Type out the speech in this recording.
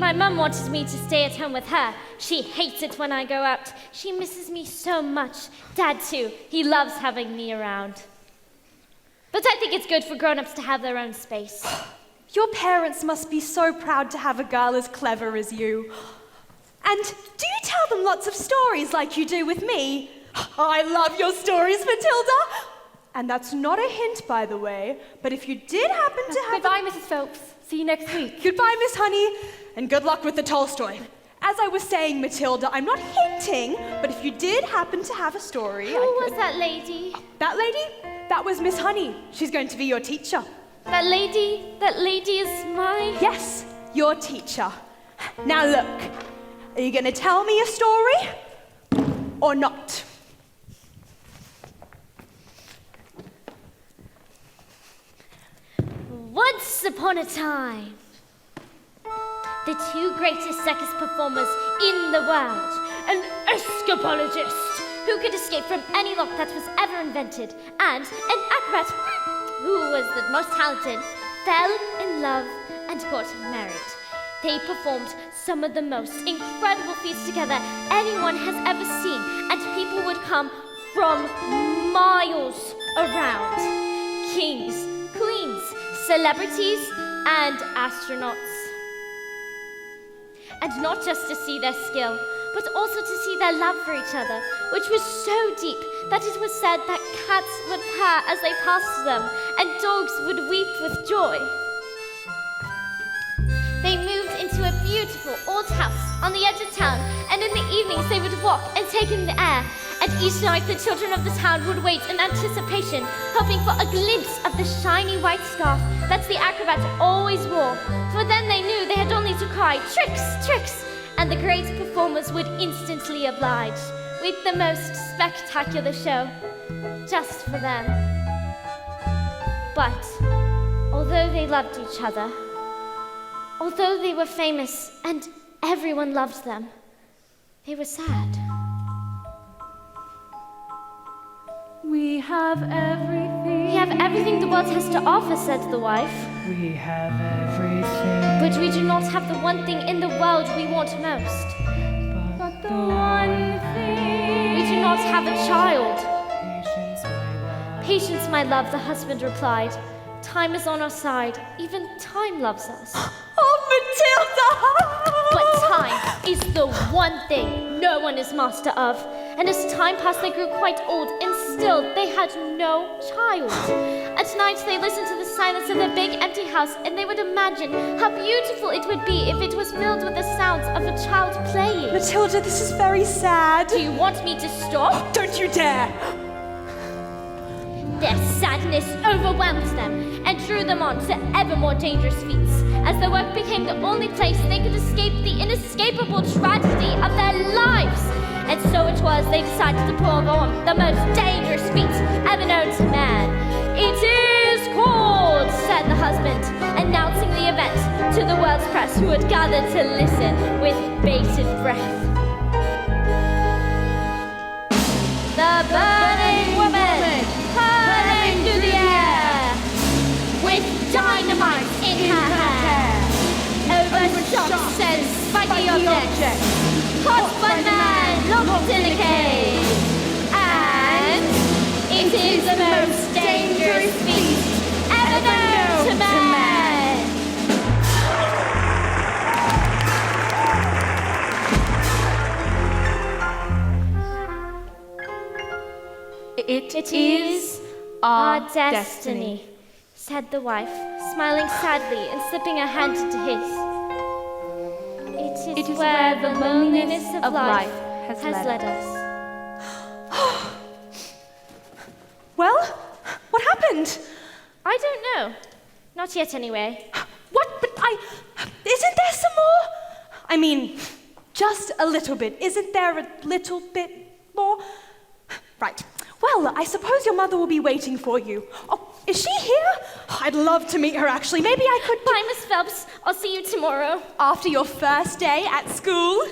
My mum wanted me to stay at home with her. She hates it when I go out. She misses me so much. Dad, too. He loves having me around. But I think it's good for grown-ups to have their own space. Your parents must be so proud to have a girl as clever as you. And do you tell them lots of stories like you do with me? I love your stories, Matilda! And that's not a hint, by the way, but if you did happen to have... Goodbye, Mrs. Phelps. See you next week. Goodbye, Miss Honey, and good luck with the Tolstoy. As I was saying, Matilda, I'm not hinting, but if you did happen to have a story... Who was that lady? That lady? That was Miss Honey. She's going to be your teacher. That lady is my... Yes, your teacher. Now look, are you going to tell me a story or not? Once upon a time, the two greatest circus performers in the world, an escapologist who could escape from any lock that was ever invented, and an acrobat who was the most talented, fell in love and got married. They performed some of the most incredible feats together anyone has ever seen, and people would come from miles around. Kings, queens, celebrities, and astronauts. And not just to see their skill, but also to see their love for each other, which was so deep that it was said that cats would purr as they passed them, and dogs would weep with joy. They moved into a beautiful old house on the edge of town, and in the evenings they would walk and take in the air. And each night the children of the town would wait in anticipation, hoping for a glimpse of the shiny white scarf that the acrobat always wore. For then they knew they had only to cry, "Tricks, tricks!" and the great performers would instantly oblige with the most spectacular show, just for them. But although they loved each other, although they were famous and everyone loved them, they were sad. We have everything. We have everything the world has to offer, said the wife. We have everything. But we do not have the one thing in the world we want most. But the one thing. We do not have a child. Patience, my love. Patience, my love, the husband replied. Time is on our side. Even time loves us. Oh, Matilda! But time is the one thing no one is master of. And as time passed, they grew quite old, and still they had no child. At night, they listened to the silence of the big empty house, and they would imagine how beautiful it would be if it was filled with the sounds of a child playing. Matilda, this is very sad. Do you want me to stop? Don't you dare! Their sadness overwhelmed them and drew them on to ever more dangerous feats, as the work became the only place they could escape the inescapable tragedy of their lives. And so it was they decided to perform the most dangerous feat ever known to man. It is called, said the husband, announcing the event to the world's press, who had gathered to listen with bated breath. The burning woman, hurling through the air, with dynamite in her hair, over shocks and spiky objects. Hot fun man locked in a cave, and it is the most dangerous feat ever known to man. It is our destiny, said the wife, smiling sadly and slipping her hand into his. It is where the loneliness of life has led us. Well, what happened? I don't know. Not yet, anyway. What? But isn't there some more? I mean, just a little bit. Isn't there a little bit more? Right. Well, I suppose your mother will be waiting for you. Oh, is she here? I'd love to meet her, actually. Maybe I could... Bye, Miss Phelps. I'll see you tomorrow. After your first day at school?